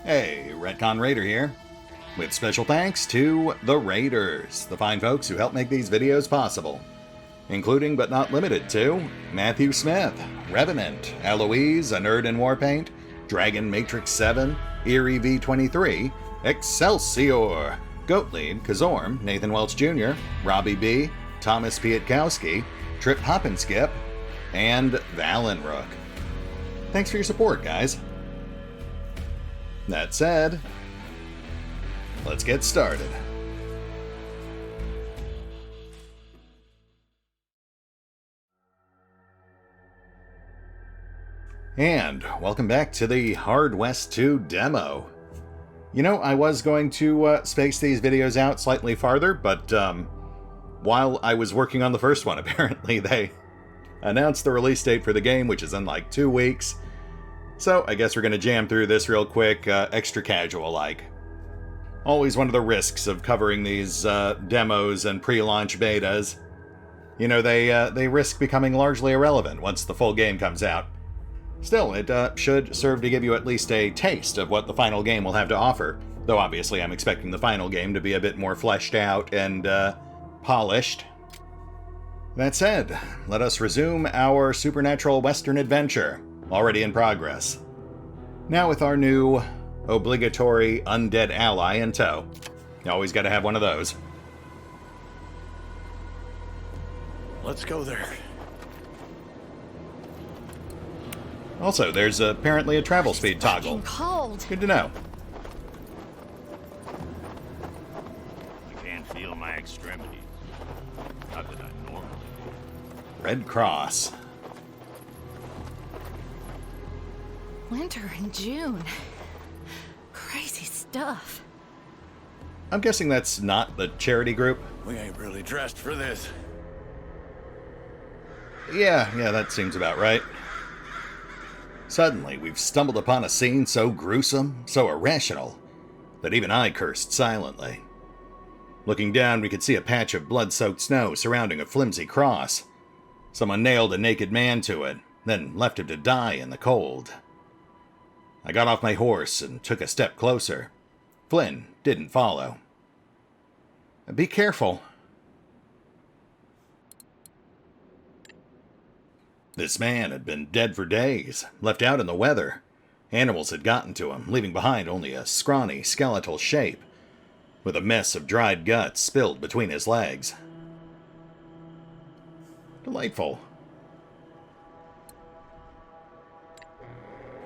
Hey, RetconRaider here, with special thanks to the Raiders, the fine folks who help make these videos possible, including but not limited to Matthew Smith, Revenant, Alois, Anerdinwarpaint, Dragon Matrix 7, Eerie V23, Exsellsior, Gottlieb, Kazorm, Nathan Welch Jr., RobbyB, Tomasz Piątkowski, Triphoppenskip, and Valinrook. Thanks for your support, guys. That said, let's get started. And welcome back to the Hard West 2 demo. You know, I was going to space these videos out slightly farther, but while I was working on the first one, apparently they announced the release date for the game, which is in like 2 weeks. So I guess we're going to jam through this real quick, extra casual-like. Always one of the risks of covering these demos and pre-launch betas. You know, they risk becoming largely irrelevant once the full game comes out. Still, it should serve to give you at least a taste of what the final game will have to offer, though obviously I'm expecting the final game to be a bit more fleshed out and polished. That said, let us resume our supernatural western adventure, already in progress. Now with our new obligatory undead ally in tow. You always gotta have one of those. Let's go there. Also, there's apparently a travel speed toggle. Cold. Good to know. I can't feel my extremities. Not that I normally do. Red Cross. Winter in June. Crazy stuff. I'm guessing that's not the charity group. We ain't really dressed for this. Yeah, that seems about right. Suddenly, we've stumbled upon a scene so gruesome, so irrational, that even I cursed silently. Looking down, we could see a patch of blood-soaked snow surrounding a flimsy cross. Someone nailed a naked man to it, then left him to die in the cold. I got off my horse and took a step closer. Flynn didn't follow. Be careful. This man had been dead for days, left out in the weather. Animals had gotten to him, leaving behind only a scrawny, skeletal shape, with a mess of dried guts spilled between his legs. Delightful.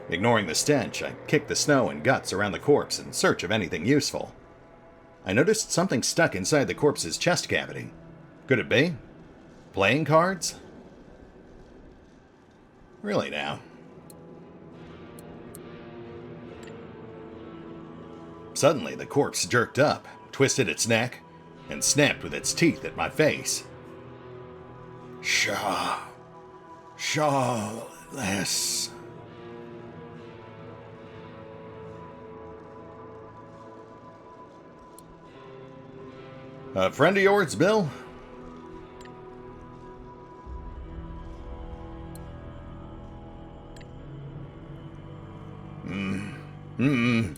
Ignoring the stench, I kicked the snow and guts around the corpse in search of anything useful. I noticed something stuck inside the corpse's chest cavity. Could it be? Playing cards? Really now? Suddenly, the corpse jerked up, twisted its neck, and snapped with its teeth at my face. Less. A friend of yours, Bill? The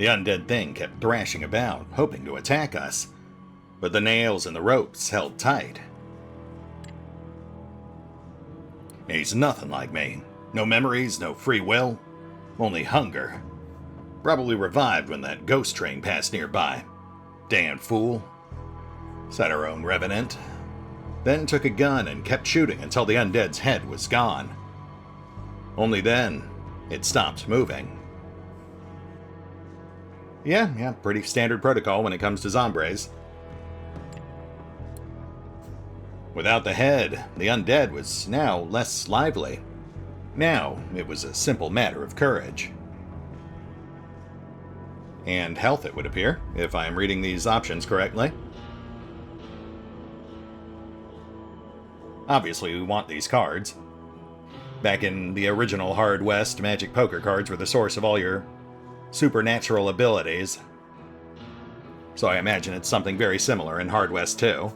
undead thing kept thrashing about, hoping to attack us, but the nails and the ropes held tight. He's nothing like me. No memories, no free will, only hunger. Probably revived when that ghost train passed nearby. Damn fool, said our own Revenant. Then took a gun and kept shooting until the undead's head was gone. Only then, it stopped moving. Yeah, pretty standard protocol when it comes to zombies. Without the head, the undead was now less lively. Now, it was a simple matter of courage. And health, it would appear, if I am reading these options correctly. Obviously, we want these cards. Back in the original Hard West, Magic Poker cards were the source of all your supernatural abilities. So I imagine it's something very similar in Hard West 2.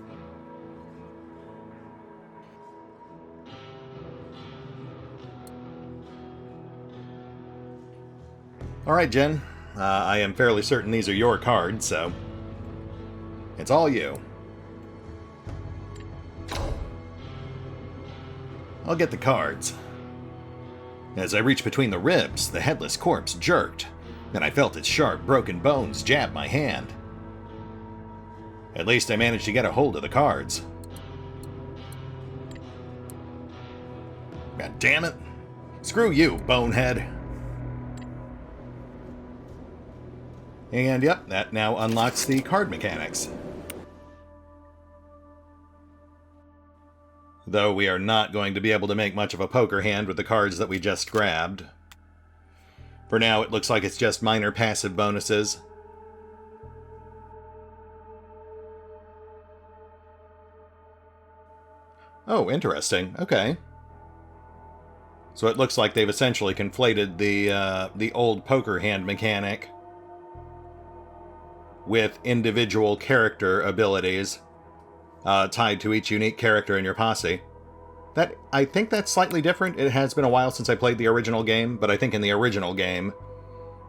Alright, Jen. I am fairly certain these are your cards, so it's all you. I'll get the cards. As I reached between the ribs, the headless corpse jerked, and I felt its sharp, broken bones jab my hand. At least I managed to get a hold of the cards. God damn it. Screw you, bonehead. And yep, that now unlocks the card mechanics. Though we are not going to be able to make much of a poker hand with the cards that we just grabbed. For now, it looks like it's just minor passive bonuses. Oh, interesting. Okay. So it looks like they've essentially conflated the old poker hand mechanic with individual character abilities tied to each unique character in your posse. I think that's slightly different. It has been a while since I played the original game, but I think in the original game,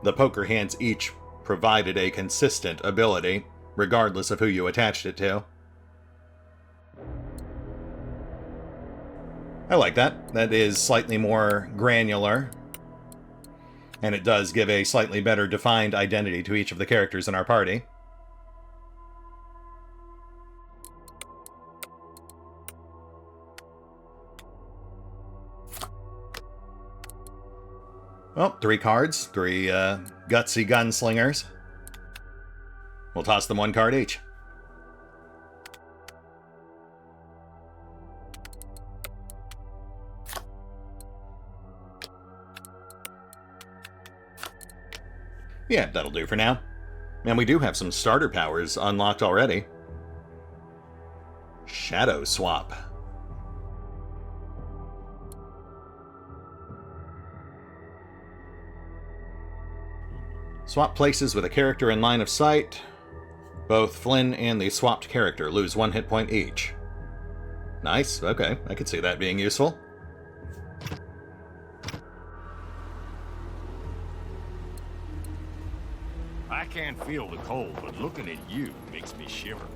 the poker hands each provided a consistent ability, regardless of who you attached it to. I like that. That is slightly more granular. And it does give a slightly better defined identity to each of the characters in our party. Well, 3 cards, 3 gutsy gunslingers. We'll toss them 1 card each. Yeah, that'll do for now. And we do have some starter powers unlocked already. Shadow Swap. Swap places with a character in line of sight. Both Flynn and the swapped character lose 1 hit point each. Nice, okay, I could see that being useful. I can't feel the cold, but looking at you makes me shiver.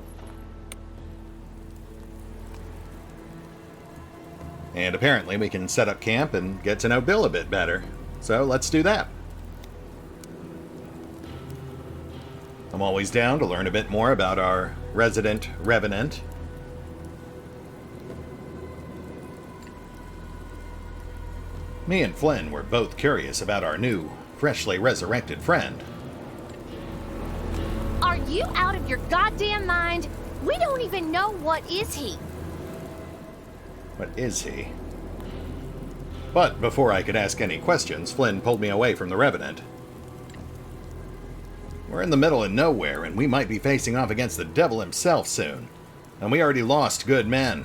And apparently we can set up camp and get to know Bill a bit better. So let's do that. I'm always down to learn a bit more about our resident Revenant. Me and Flynn were both curious about our new, freshly resurrected friend. Are you out of your goddamn mind? We don't even know what is he. What is he? But before I could ask any questions, Flynn pulled me away from the Revenant. We're in the middle of nowhere, and we might be facing off against the devil himself soon. And we already lost good men.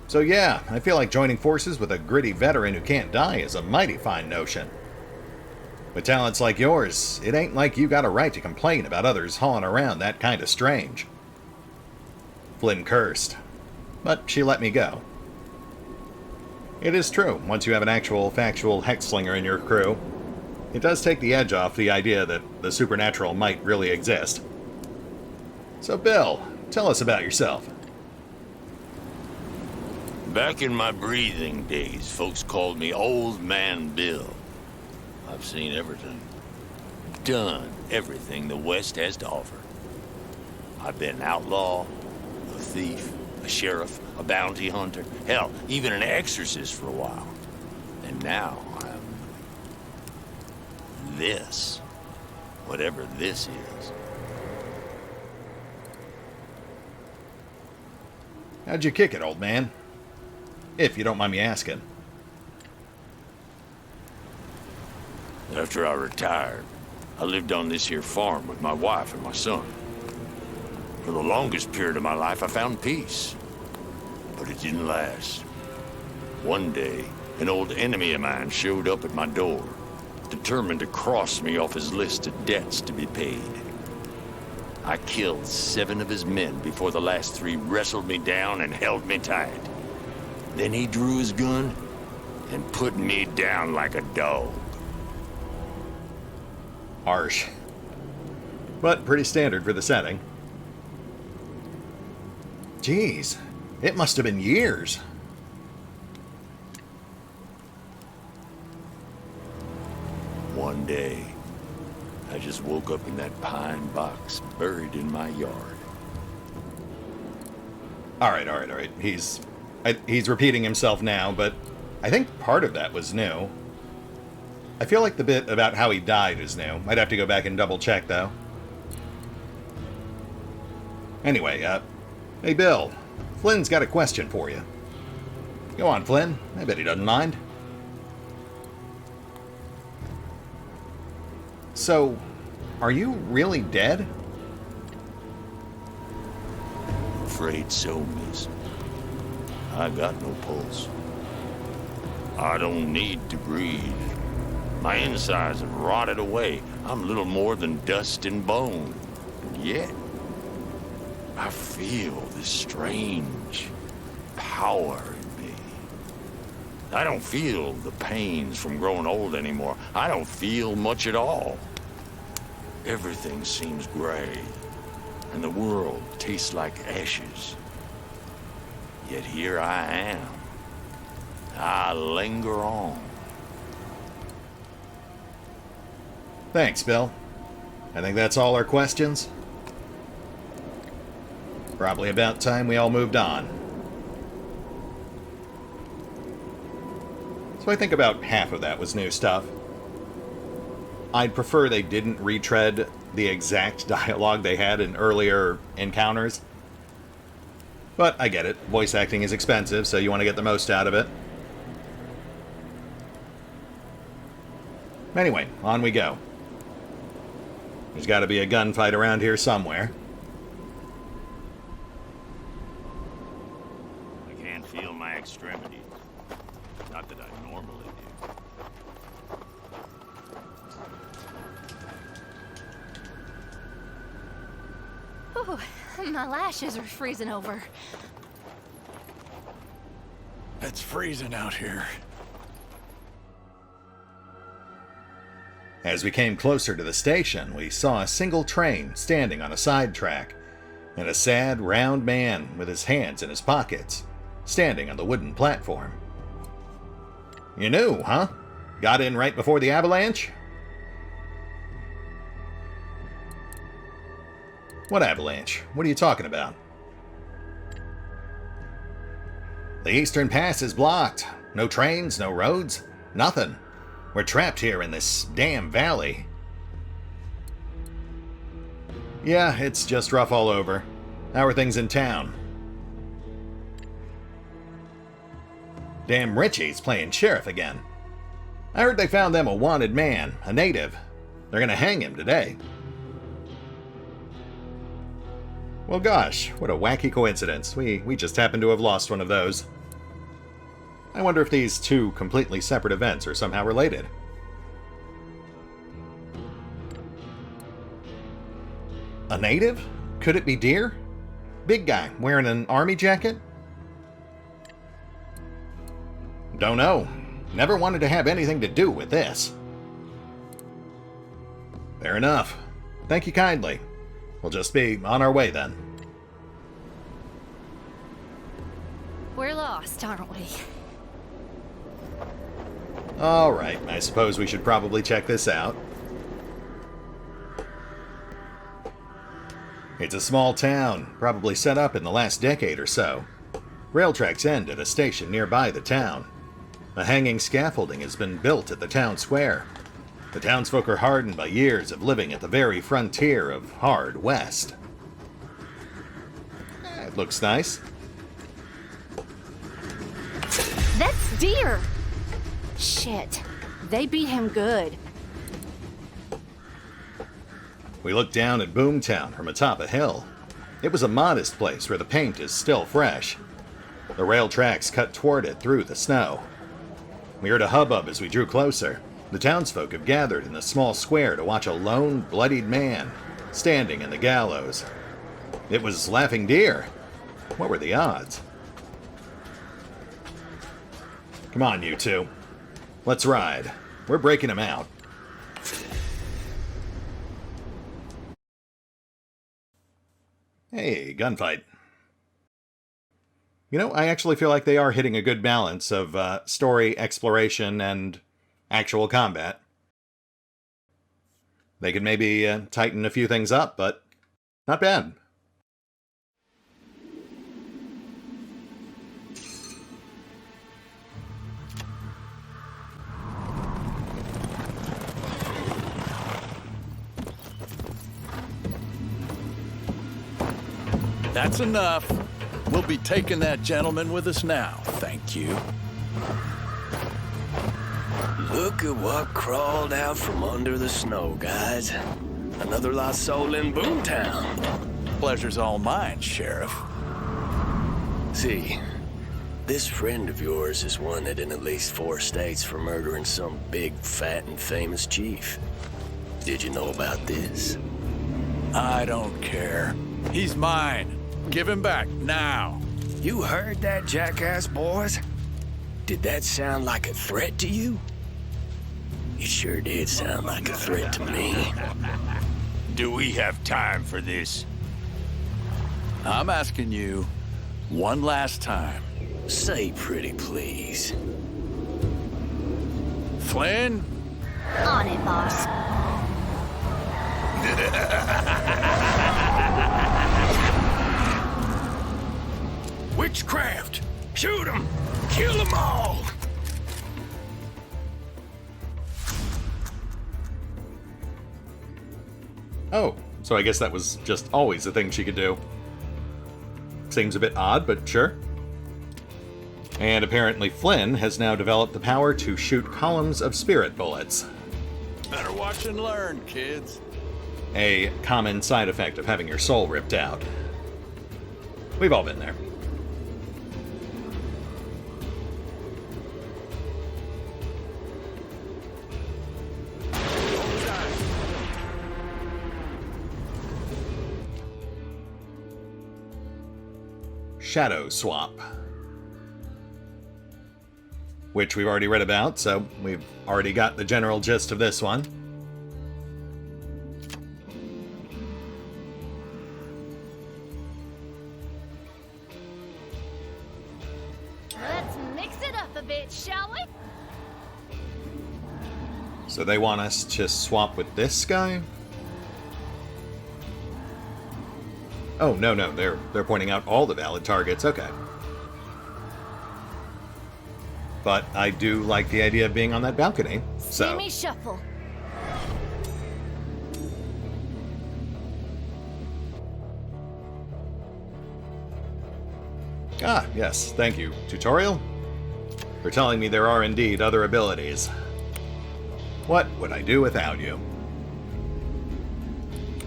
So yeah, I feel like joining forces with a gritty veteran who can't die is a mighty fine notion. With talents like yours, it ain't like you got a right to complain about others hauling around that kind of strange. Flynn cursed, but she let me go. It is true, once you have an actual, factual hexslinger in your crew, it does take the edge off the idea that the supernatural might really exist. So Bill, tell us about yourself. Back in my breathing days, folks called me Old Man Bill. I've seen everything. Done everything the West has to offer. I've been an outlaw, a thief, a sheriff, a bounty hunter, hell, even an exorcist for a while. And now I'm this. Whatever this is. How'd you kick it, old man? If you don't mind me asking. After I retired, I lived on this here farm with my wife and my son. For the longest period of my life, I found peace. But it didn't last. One day, an old enemy of mine showed up at my door, determined to cross me off his list of debts to be paid. I killed 7 of his men before the last 3 wrestled me down and held me tight. Then he drew his gun and put me down like a dog. harsh. But pretty standard for the setting. Jeez, it must have been years. One day, I just woke up in that pine box buried in my yard. All right. He's repeating himself now, but I think part of that was new. I feel like the bit about how he died is new. I'd have to go back and double check, though. Anyway, hey Bill, Flynn's got a question for you. Go on, Flynn. I bet he doesn't mind. So, are you really dead? I'm afraid so, miss. I got no pulse. I don't need to breathe. My insides have rotted away. I'm little more than dust and bone. And yet, I feel this strange power in me. I don't feel the pains from growing old anymore. I don't feel much at all. Everything seems gray, and the world tastes like ashes. Yet here I am. I linger on. Thanks, Bill. I think that's all our questions. Probably about time we all moved on. So I think about half of that was new stuff. I'd prefer they didn't retread the exact dialogue they had in earlier encounters. But I get it. Voice acting is expensive, so you want to get the most out of it. Anyway, on we go. There's got to be a gunfight around here somewhere. I can't feel my extremities. Not that I normally do. Ooh, my lashes are freezing over. It's freezing out here. As we came closer to the station, we saw a single train standing on a side track, and a sad, round man with his hands in his pockets, standing on the wooden platform. You knew, huh? Got in right before the avalanche? What avalanche? What are you talking about? The Eastern Pass is blocked. No trains, no roads, nothing. We're trapped here in this damn valley. Yeah, it's just rough all over. How are things in town? Damn Richie's playing sheriff again. I heard they found them a wanted man, a native. They're gonna hang him today. Well gosh, what a wacky coincidence. We just happen to have lost one of those. I wonder if these two completely separate events are somehow related. A native? Could it be Deer? Big guy, wearing an army jacket? Don't know. Never wanted to have anything to do with this. Fair enough. Thank you kindly. We'll just be on our way then. We're lost, aren't we? Alright, I suppose we should probably check this out. It's a small town, probably set up in the last decade or so. Rail tracks end at a station nearby the town. A hanging scaffolding has been built at the town square. The townsfolk are hardened by years of living at the very frontier of Hard West. It looks nice. That's Deer! Shit. They beat him good. We looked down at Boomtown from atop a hill. It was a modest place where the paint is still fresh. The rail tracks cut toward it through the snow. We heard a hubbub as we drew closer. The townsfolk have gathered in the small square to watch a lone, bloodied man standing in the gallows. It was Laughing Deer. What were the odds? Come on, you two. Let's ride. We're breaking him out. Hey, gunfight. You know, I actually feel like they are hitting a good balance of story, exploration, and actual combat. They could maybe tighten a few things up, but not bad. That's enough. We'll be taking that gentleman with us now, thank you. Look at what crawled out from under the snow, guys. Another lost soul in Boomtown. Pleasure's all mine, Sheriff. See, this friend of yours is wanted in at least 4 states for murdering some big, fat, and famous chief. Did you know about this? I don't care. He's mine. Give him back, now. You heard that, jackass boys? Did that sound like a threat to you? It sure did sound like a threat to me. Do we have time for this? I'm asking you one last time. Say pretty please. Flynn? On it, boss. Witchcraft! Shoot them! Kill them all! Oh, so I guess that was just always a thing she could do. Seems a bit odd, but sure. And apparently Flynn has now developed the power to shoot columns of spirit bullets. Better watch and learn, kids. A common side effect of having your soul ripped out. We've all been there. Shadow Swap, which we've already read about, so we've already got the general gist of this one. Let's mix it up a bit, shall we? So they want us to swap with this guy? Oh, no, they're pointing out all the valid targets, okay. But I do like the idea of being on that balcony, so... See me shuffle. Ah, yes, thank you, tutorial, for telling me there are indeed other abilities. What would I do without you?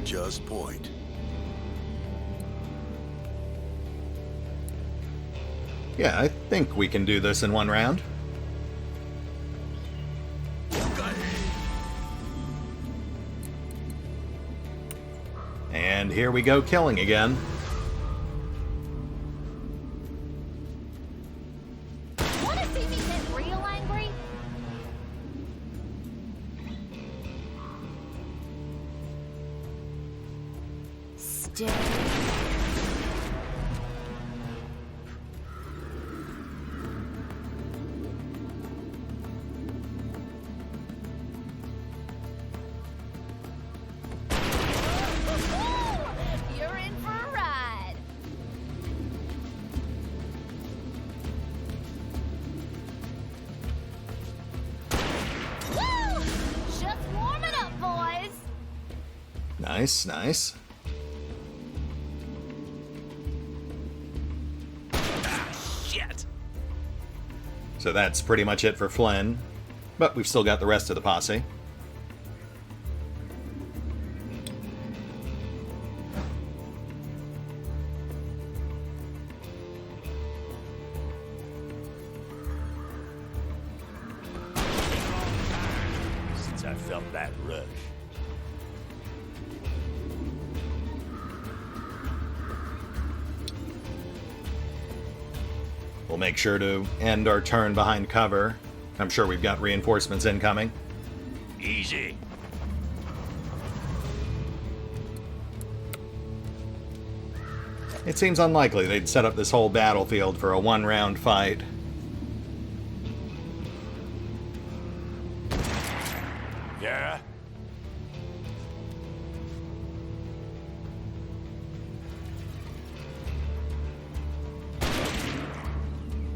Just point. Yeah, I think we can do this in one round. And here we go, killing again. Wanna see me get real angry? Stay. You're in for a ride. Woo! Just warming up, boys. Nice, nice. Shit! So that's pretty much it for Flynn, but we've still got the rest of the posse. Since I felt that rush. We'll make sure to end our turn behind cover. I'm sure we've got reinforcements incoming. Easy. It seems unlikely they'd set up this whole battlefield for a one-round fight. Yeah?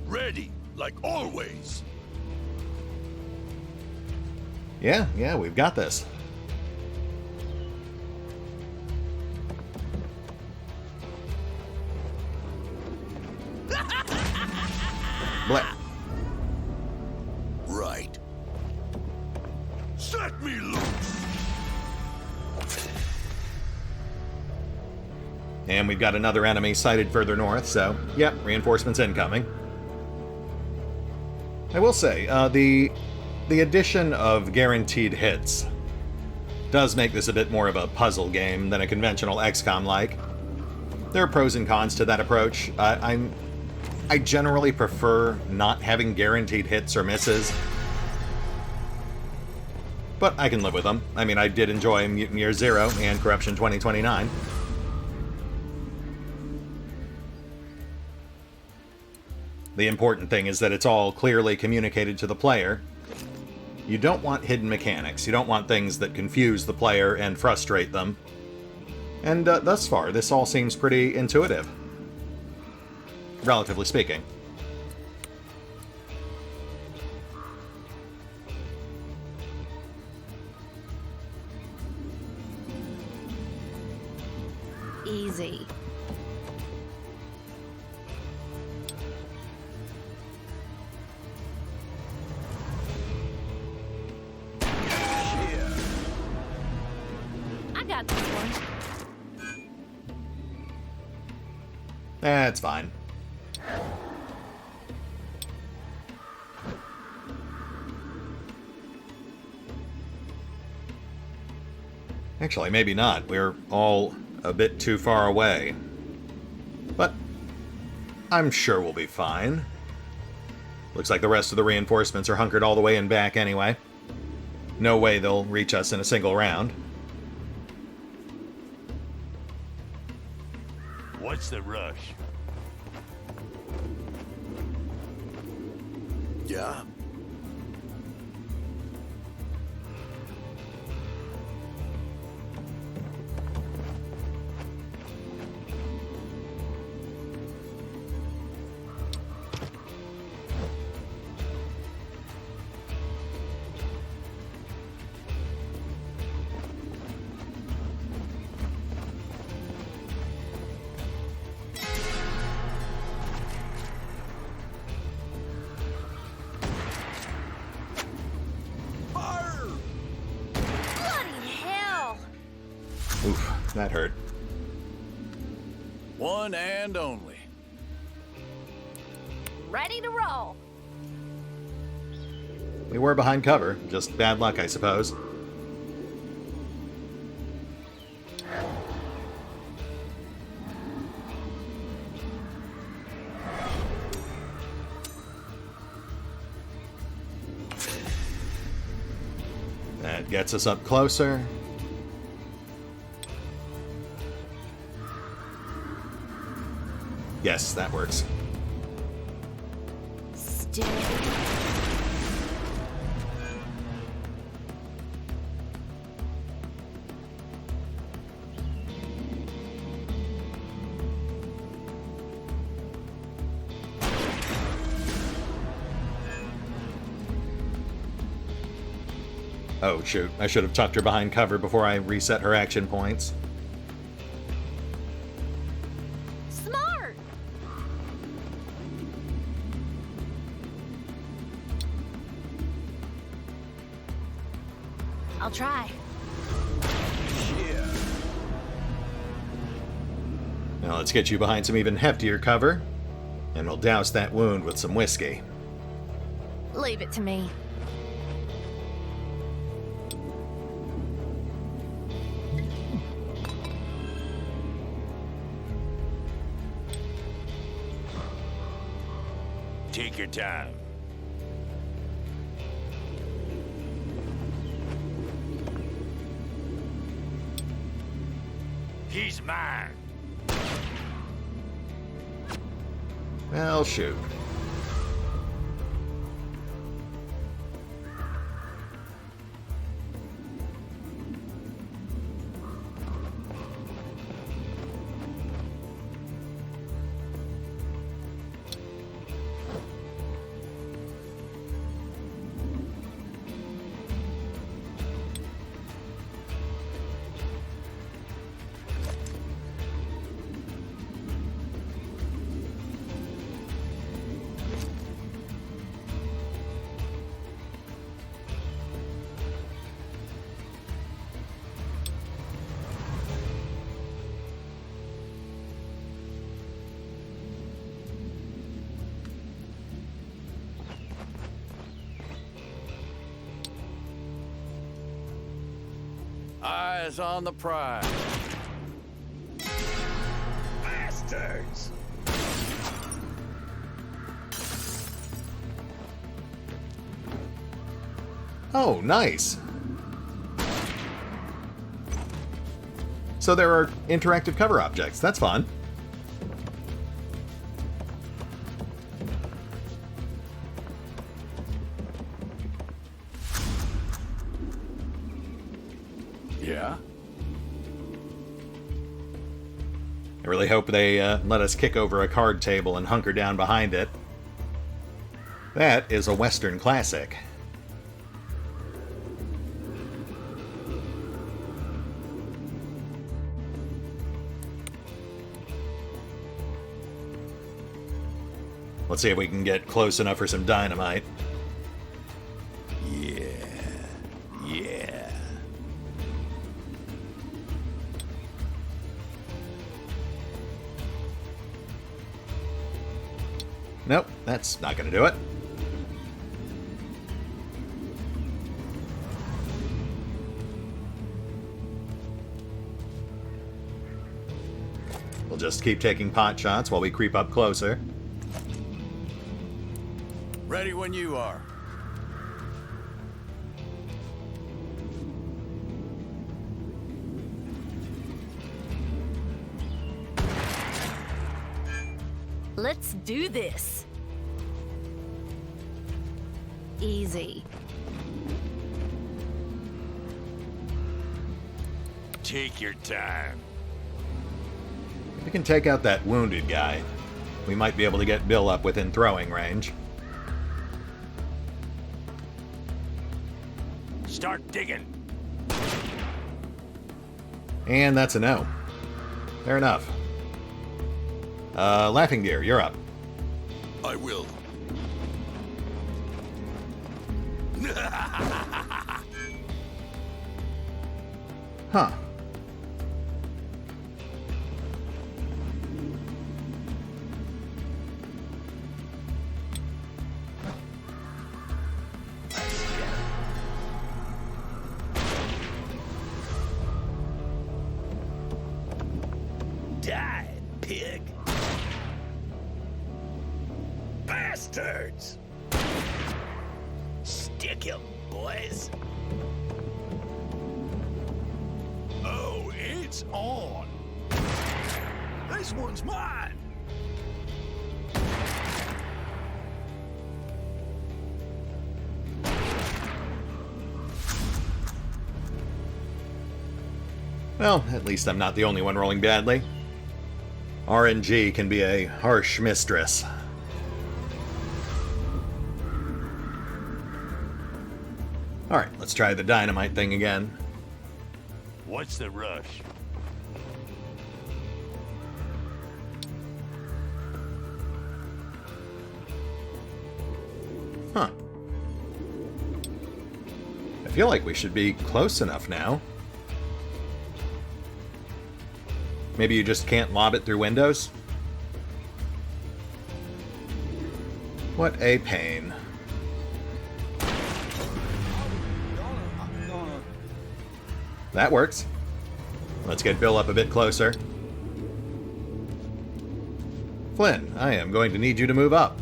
Ready, like always. Yeah, we've got this. Blah. Right. Set me loose. And we've got another enemy sighted further north, so, yep, reinforcements incoming. I will say, the addition of guaranteed hits does make this a bit more of a puzzle game than a conventional XCOM-like. There are pros and cons to that approach. I generally prefer not having guaranteed hits or misses, but I can live with them. I mean, I did enjoy Mutant Year Zero and Corruption 2029. The important thing is that it's all clearly communicated to the player. You don't want hidden mechanics. You don't want things that confuse the player and frustrate them. And thus far, this all seems pretty intuitive. Relatively speaking. Easy. I got this one. That's fine. Actually, maybe not. We're all a bit too far away. But I'm sure we'll be fine. Looks like the rest of the reinforcements are hunkered all the way in back anyway. No way they'll reach us in a single round. What's the rush? Yeah. Oof, that hurt. One and only. Ready to roll. We were behind cover, just bad luck, I suppose. That gets us up closer. Yes, that works. Still. Oh, shoot. I should have tucked her behind cover before I reset her action points. Smart. I'll try. Now let's get you behind some even heftier cover, and we'll douse that wound with some whiskey. Leave it to me. Take your time. He's mine. Well, shoot. Eyes on the prize. Bastards! Oh, nice. So there are interactive cover objects. That's fun. Yeah? I really hope they let us kick over a card table and hunker down behind it. That is a Western classic. Let's see if we can get close enough for some dynamite. Yeah. Nope, that's not going to do it. We'll just keep taking pot shots while we creep up closer. Ready when you are. Let's do this. Easy. Take your time. If we can take out that wounded guy, we might be able to get Bill up within throwing range. Start digging. And that's a no. Fair enough. Laughing Deer, you're up. I will. Huh. Die, pig. Bastards! Stick him, boys. Oh, it's on. This one's mine. Well, at least I'm not the only one rolling badly. RNG can be a harsh mistress. Alright, let's try the dynamite thing again. What's the rush? Huh. I feel like we should be close enough now. Maybe you just can't lob it through windows? What a pain. That works. Let's get Bill up a bit closer. Flynn, I am going to need you to move up.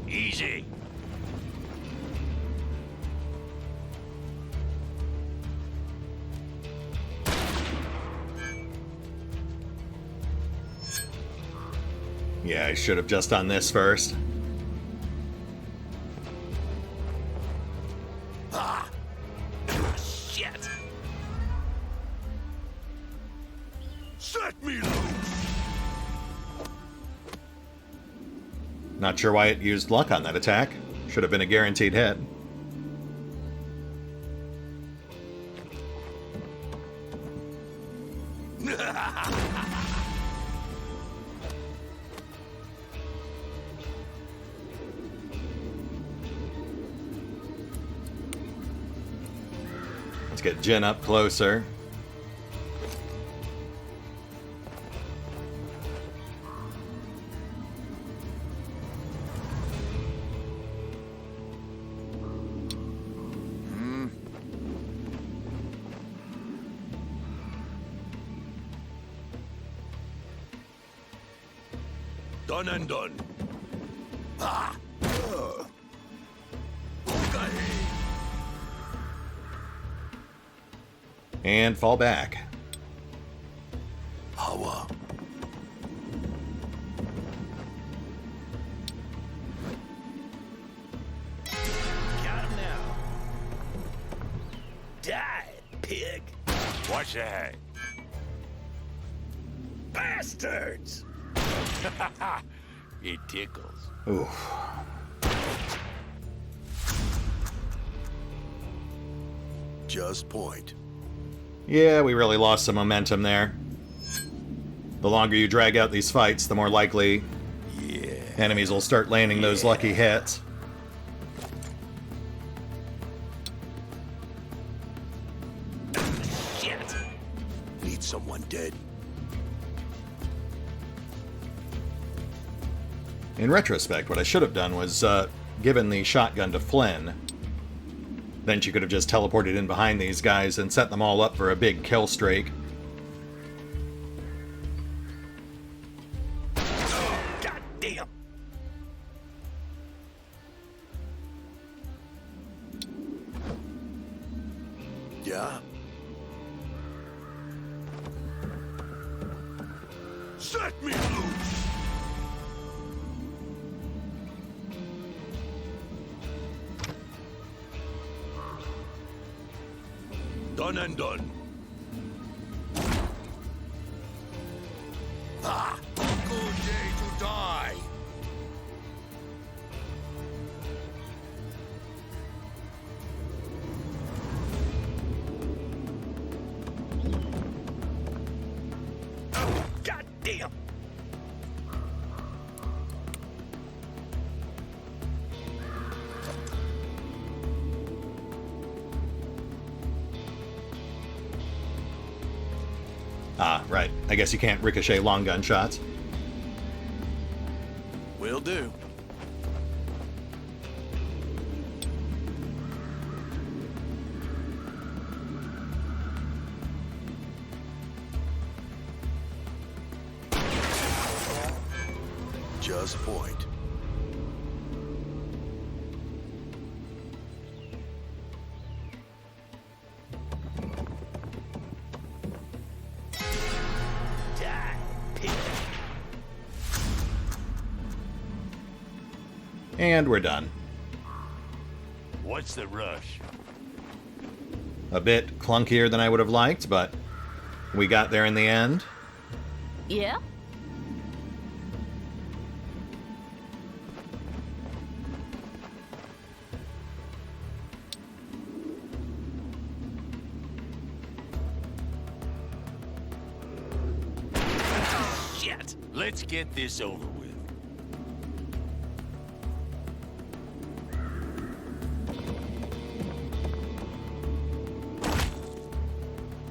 Easy. Yeah, I should have just done this first. Ah! Shit! Set me loose! Not sure why it used luck on that attack. Should have been a guaranteed hit. Let's get Jen up closer. Done and done. Ah! And fall back. Hawa. Got him now. Die, pig. Watch that. Bastards! It tickles. Oof. Just point. Yeah, we really lost some momentum there. The longer you drag out these fights, the more likely enemies will start landing those lucky hits. Shit! Need someone dead. In retrospect, what I should have done was given the shotgun to Flynn. Then she could have just teleported in behind these guys and set them all up for a big kill streak. God damn! Yeah? Set me loose! Done and done. Ah! A good day to die! Oh, God damn! Ah, right. I guess you can't ricochet long gun shots. Will do. Just point. Die, pig. And we're done. What's the rush? A bit clunkier than I would have liked, but we got there in the end. Yeah? Shit! Let's get this over with.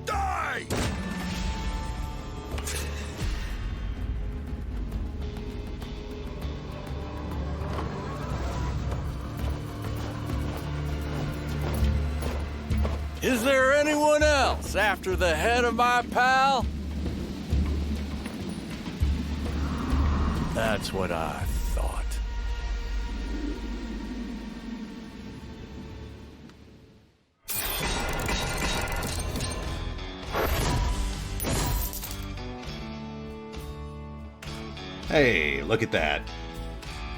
Die! Is there anyone else after the head of my pal? That's what I thought. Hey, look at that.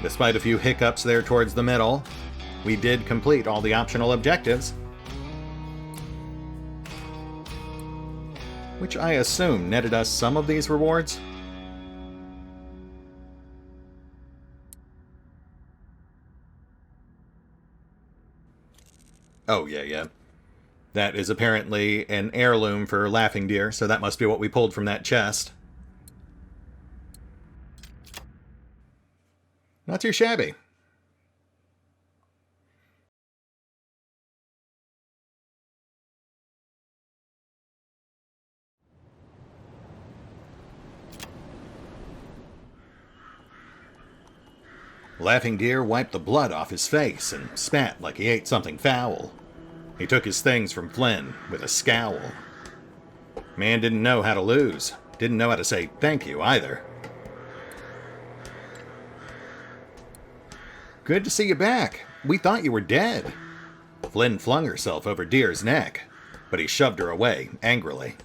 Despite a few hiccups there towards the middle, we did complete all the optional objectives. Which I assume netted us some of these rewards. Oh, yeah. That is apparently an heirloom for laughing deer, so that must be what we pulled from that chest. Not too shabby. Laughing Deer wiped the blood off his face and spat like he ate something foul. He took his things from Flynn with a scowl. Man didn't know how to lose. Didn't know how to say thank you either. Good to see you back. We thought you were dead. Flynn flung herself over Deer's neck, but he shoved her away angrily.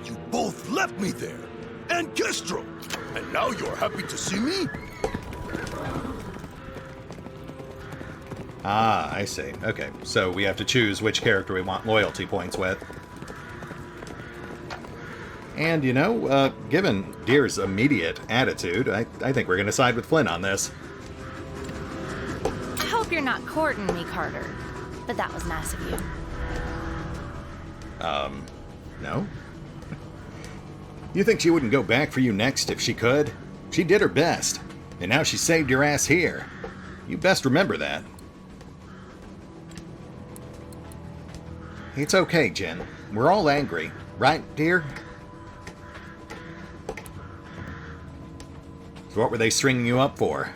You both left me there, and Kestro, and now you're happy to see me? Ah, I see. Okay, so we have to choose which character we want loyalty points with. And, you know, given Deer's immediate attitude, I think we're going to side with Flynn on this. I hope you're not courting me, Carter. But that was nice of you. No? You think she wouldn't go back for you next if she could? She did her best, and now she saved your ass here. You best remember that. It's okay, Jen. We're all angry. Right, dear? So what were they stringing you up for?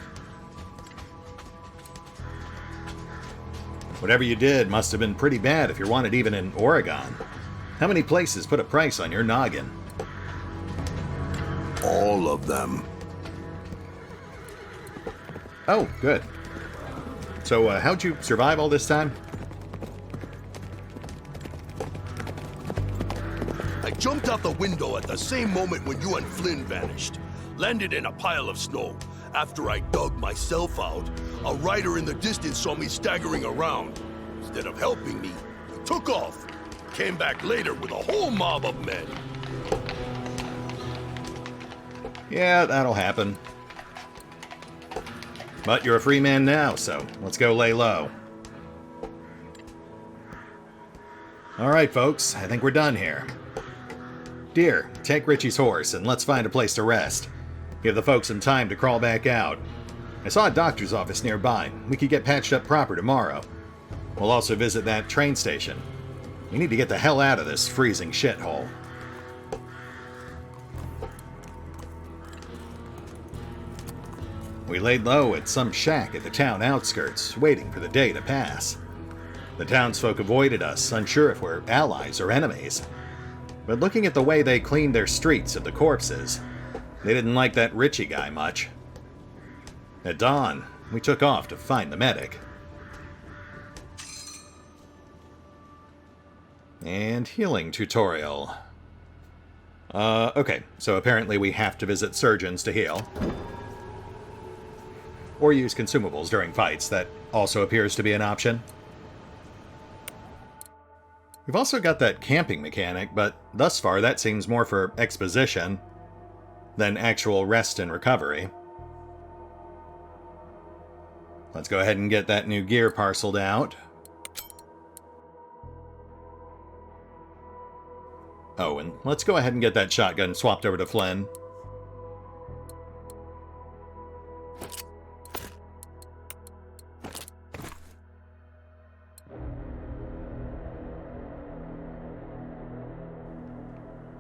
Whatever you did must have been pretty bad if you're wanted even in Oregon. How many places put a price on your noggin? All of them. Oh, good. So, how'd you survive all this time? I jumped out the window at the same moment when you and Flynn vanished. Landed in a pile of snow. After I dug myself out, a rider in the distance saw me staggering around. Instead of helping me, he took off. Came back later with a whole mob of men. Yeah, that'll happen. But you're a free man now, so let's go lay low. Alright, folks, I think we're done here. Dear, take Richie's horse and let's find a place to rest. Give the folks some time to crawl back out. I saw a doctor's office nearby. We could get patched up proper tomorrow. We'll also visit that train station. We need to get the hell out of this freezing shithole. We laid low at some shack at the town outskirts, waiting for the day to pass. The townsfolk avoided us, unsure if we're allies or enemies. But looking at the way they cleaned their streets of the corpses, they didn't like that Richie guy much. At dawn, we took off to find the medic. And healing tutorial. Okay, so apparently we have to visit surgeons to heal. Or use consumables during fights. That also appears to be an option. We've also got that camping mechanic, but thus far that seems more for exposition than actual rest and recovery. Let's go ahead and get that new gear parceled out. Oh, and let's go ahead and get that shotgun swapped over to Flynn.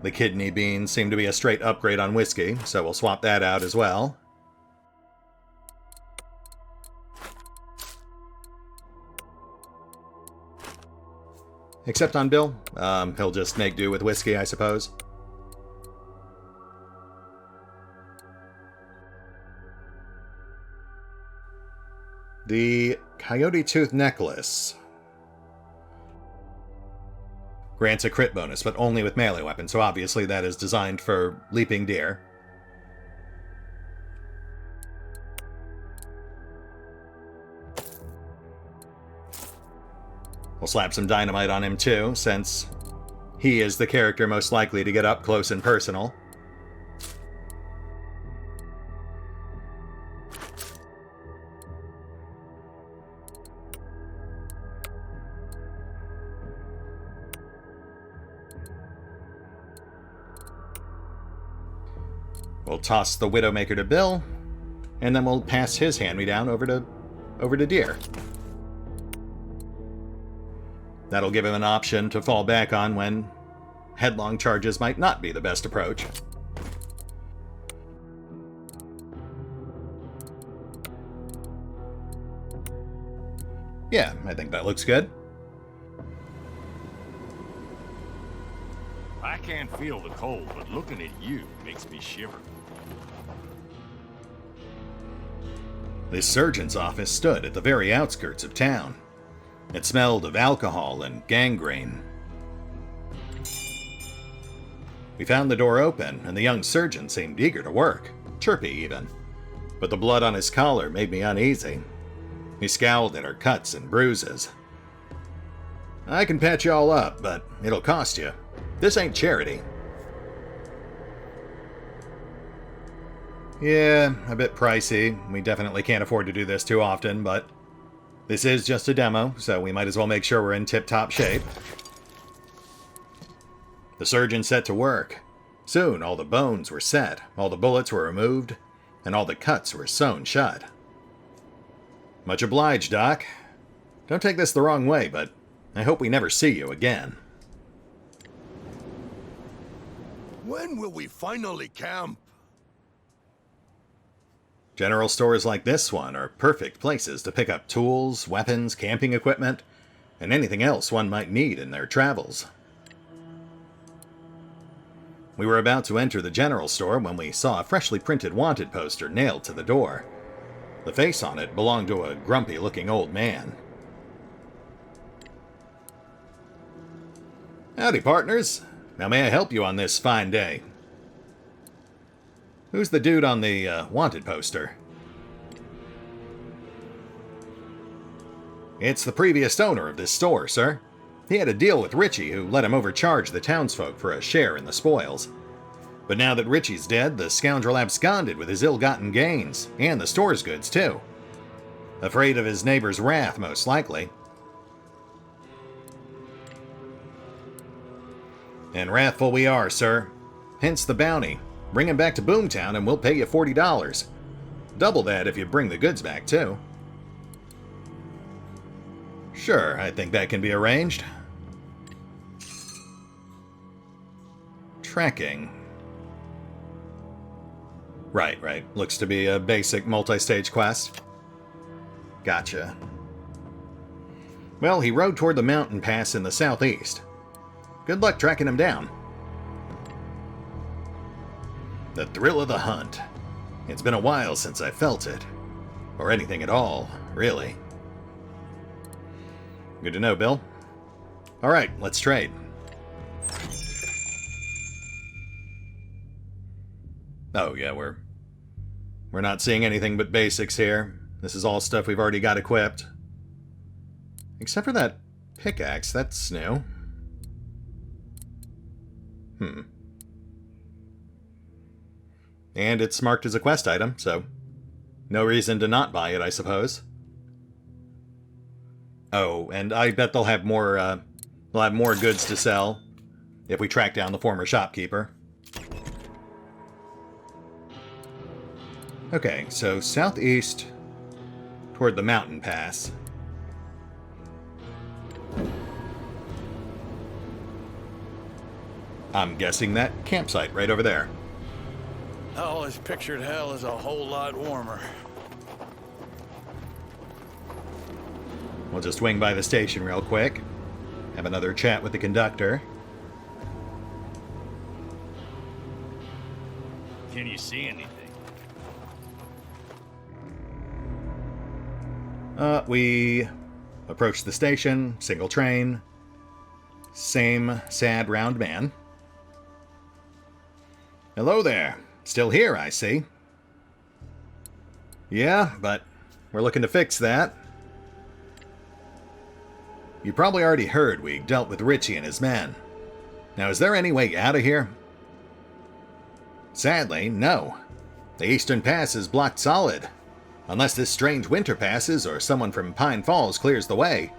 The kidney beans seem to be a straight upgrade on whiskey, so we'll swap that out as well. Except on Bill. He'll just make do with whiskey, I suppose. The Coyote Tooth Necklace. Grants a crit bonus, but only with melee weapons, so obviously that is designed for leaping deer. We'll slap some dynamite on him too, since he is the character most likely to get up close and personal. We'll toss the Widowmaker to Bill, and then we'll pass his hand-me-down over to Deer. That'll give him an option to fall back on when headlong charges might not be the best approach. Yeah, I think that looks good. I can't feel the cold, but looking at you makes me shiver. This surgeon's office stood at the very outskirts of town. It smelled of alcohol and gangrene. We found the door open, and the young surgeon seemed eager to work, chirpy even. But the blood on his collar made me uneasy. He scowled at our cuts and bruises. I can patch you all up, but it'll cost you. This ain't charity. Yeah, a bit pricey. We definitely can't afford to do this too often, but this is just a demo, so we might as well make sure we're in tip-top shape. The surgeon set to work. Soon all the bones were set, all the bullets were removed, and all the cuts were sewn shut. Much obliged, Doc. Don't take this the wrong way, but I hope we never see you again. When will we finally camp? General stores like this one are perfect places to pick up tools, weapons, camping equipment, and anything else one might need in their travels. We were about to enter the general store when we saw a freshly printed wanted poster nailed to the door. The face on it belonged to a grumpy-looking old man. Howdy, partners. How may I help you on this fine day? Who's the dude on the wanted poster? It's the previous owner of this store, sir. He had a deal with Richie, who let him overcharge the townsfolk for a share in the spoils. But now that Richie's dead, the scoundrel absconded with his ill-gotten gains, and the store's goods, too. Afraid of his neighbor's wrath, most likely. And wrathful we are, sir. Hence the bounty. Bring him back to Boomtown and we'll pay you $40. Double that if you bring the goods back, too. Sure, I think that can be arranged. Tracking. Right. Looks to be a basic multi-stage quest. Gotcha. Well, he rode toward the mountain pass in the southeast. Good luck tracking him down. The thrill of the hunt. It's been a while since I felt it. Or anything at all, really. Good to know, Bill. Alright, let's trade. Oh yeah, we're not seeing anything but basics here. This is all stuff we've already got equipped. Except for that pickaxe, that's new. And it's marked as a quest item, so no reason to not buy it, I suppose. Oh, and I bet they'll have more goods to sell if we track down the former shopkeeper. Okay, so southeast toward the mountain pass. I'm guessing that campsite right over there. Oh, this pictured hell is a whole lot warmer. We'll just swing by the station real quick. Have another chat with the conductor. Can you see anything? We approach the station, single train. Same sad round man. Hello there. Still here, I see. Yeah, but we're looking to fix that. You probably already heard we dealt with Richie and his men. Now, is there any way out of here? Sadly, no. The Eastern Pass is blocked solid. Unless this strange winter passes or someone from Pine Falls clears the way,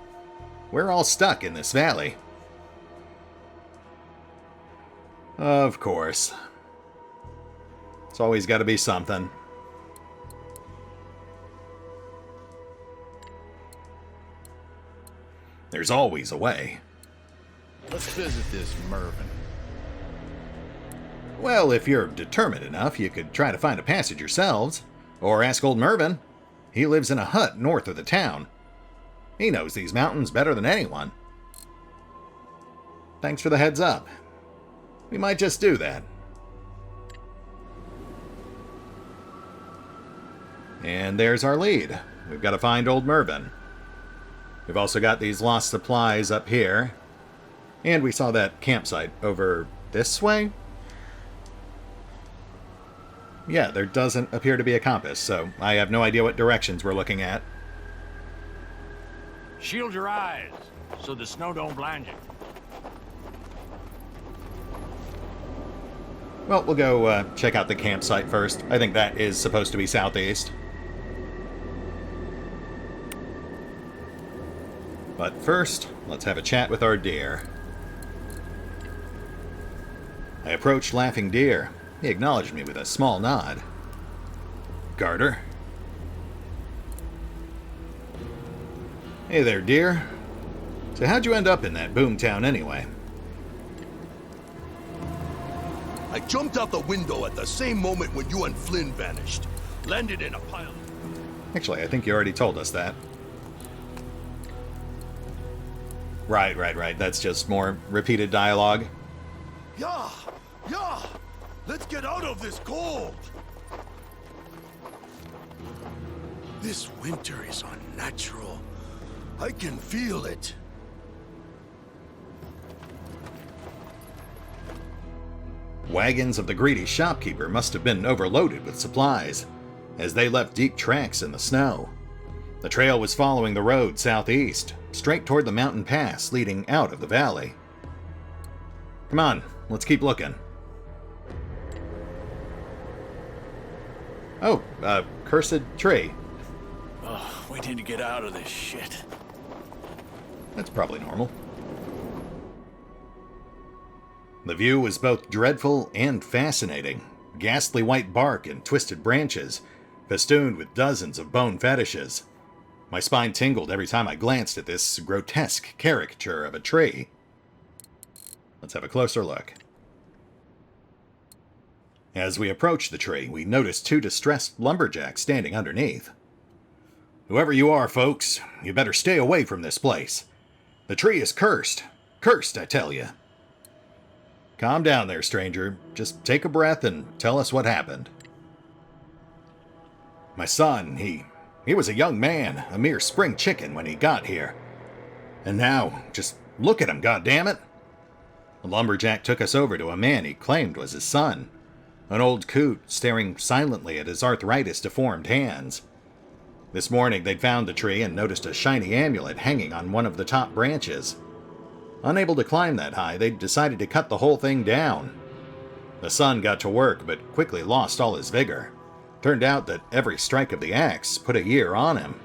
we're all stuck in this valley. Of course. It's always got to be something. There's always a way. Let's visit this Mervyn. Well, if you're determined enough, you could try to find a passage yourselves. Or ask old Mervyn. He lives in a hut north of the town. He knows these mountains better than anyone. Thanks for the heads up. We might just do that. And there's our lead. We've got to find old Mervyn. We've also got these lost supplies up here. And we saw that campsite over this way? Yeah, there doesn't appear to be a compass, so I have no idea what directions we're looking at. Shield your eyes, so the snow don't blind you. Well, we'll go check out the campsite first. I think that is supposed to be southeast. But first, let's have a chat with our deer. I approached Laughing Deer. He acknowledged me with a small nod. Garter. Hey there, dear. So how'd you end up in that boomtown anyway? I jumped out the window at the same moment when you and Flynn vanished. Landed in a pile. Actually, I think you already told us that. Right. That's just more repeated dialogue. Yeah! Let's get out of this cold! This winter is unnatural. I can feel it. Wagons of the greedy shopkeeper must have been overloaded with supplies, as they left deep tracks in the snow. The trail was following the road southeast, straight toward the mountain pass leading out of the valley. Come on, let's keep looking. Oh, cursed tree. Oh, we need to get out of this shit. That's probably normal. The view was both dreadful and fascinating. Ghastly white bark and twisted branches, festooned with dozens of bone fetishes. My spine tingled every time I glanced at this grotesque caricature of a tree. Let's have a closer look. As we approached the tree, we noticed two distressed lumberjacks standing underneath. Whoever you are, folks, you better stay away from this place. The tree is cursed. Cursed, I tell you. Calm down there, stranger. Just take a breath and tell us what happened. My son, he was a young man, a mere spring chicken when he got here. And now, just look at him, goddammit. The lumberjack took us over to a man he claimed was his son. An old coot staring silently at his arthritis-deformed hands. This morning they'd found the tree and noticed a shiny amulet hanging on one of the top branches. Unable to climb that high, they decided to cut the whole thing down. The son got to work, but quickly lost all his vigor. Turned out that every strike of the axe put a year on him.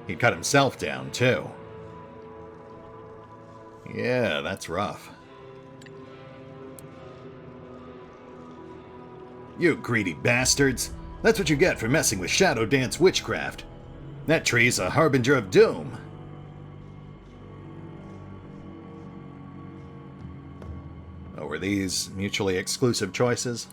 He'd cut himself down, too. Yeah, that's rough. You greedy bastards! That's what you get for messing with Shadow Dance witchcraft. That tree's a harbinger of doom. Oh, were these mutually exclusive choices?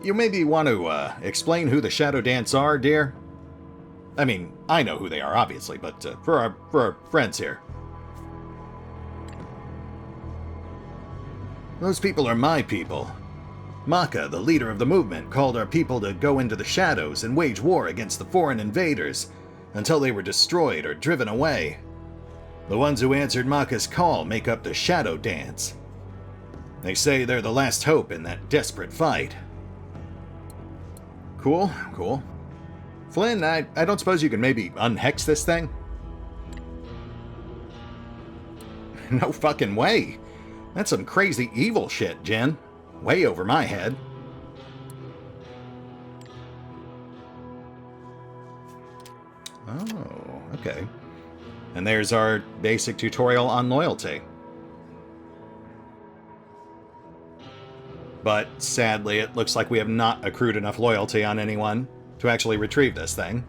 You maybe want to explain who the Shadow Dance are, dear? I mean, I know who they are, obviously, but for our friends here. Those people are my people. Maka, the leader of the movement, called our people to go into the shadows and wage war against the foreign invaders, until they were destroyed or driven away. The ones who answered Maka's call make up the Shadow Dance. They say they're the last hope in that desperate fight. Cool, cool. Flynn, I don't suppose you can maybe unhex this thing? No fucking way. That's some crazy evil shit, Jen. Way over my head. Oh, okay. And there's our basic tutorial on loyalty. But sadly, it looks like we have not accrued enough loyalty on anyone to actually retrieve this thing.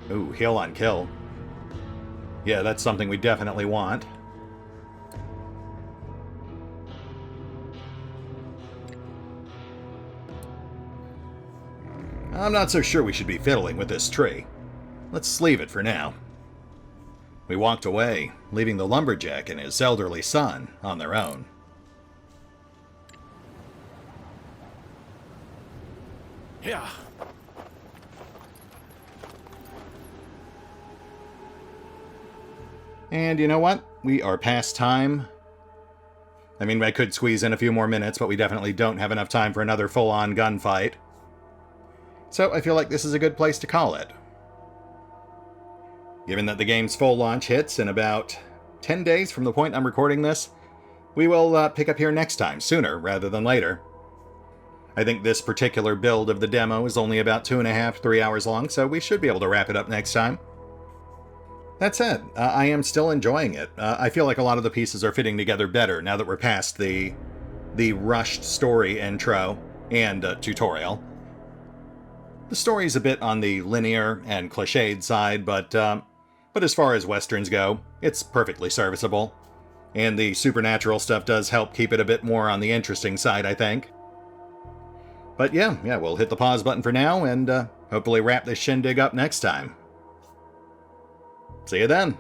Ooh, heal on kill. Yeah, that's something we definitely want. I'm not so sure we should be fiddling with this tree. Let's leave it for now. We walked away, leaving the lumberjack and his elderly son on their own. Yeah. And you know what? We are past time. I mean, I could squeeze in a few more minutes, but we definitely don't have enough time for another full-on gunfight. So I feel like this is a good place to call it. Given that the game's full launch hits in about 10 days from the point I'm recording this, we will pick up here next time, sooner rather than later. I think this particular build of the demo is only about 2.5, 3 hours long, so we should be able to wrap it up next time. That said, I am still enjoying it. I feel like a lot of the pieces are fitting together better now that we're past the rushed story intro and tutorial. The story's a bit on the linear and cliched side, but as far as westerns go, it's perfectly serviceable. And the supernatural stuff does help keep it a bit more on the interesting side, I think. But yeah, we'll hit the pause button for now and hopefully wrap this shindig up next time. See you then.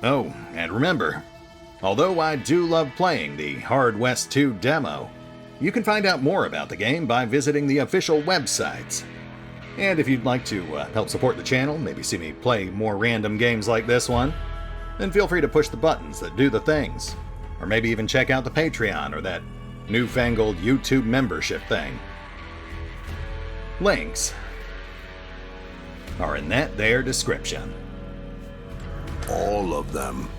Oh, and remember, although I do love playing the Hard West 2 demo, you can find out more about the game by visiting the official websites. And if you'd like to help support the channel, maybe see me play more random games like this one, then feel free to push the buttons that do the things. Or maybe even check out the Patreon or that newfangled YouTube membership thing. Links are in that there description. All of them.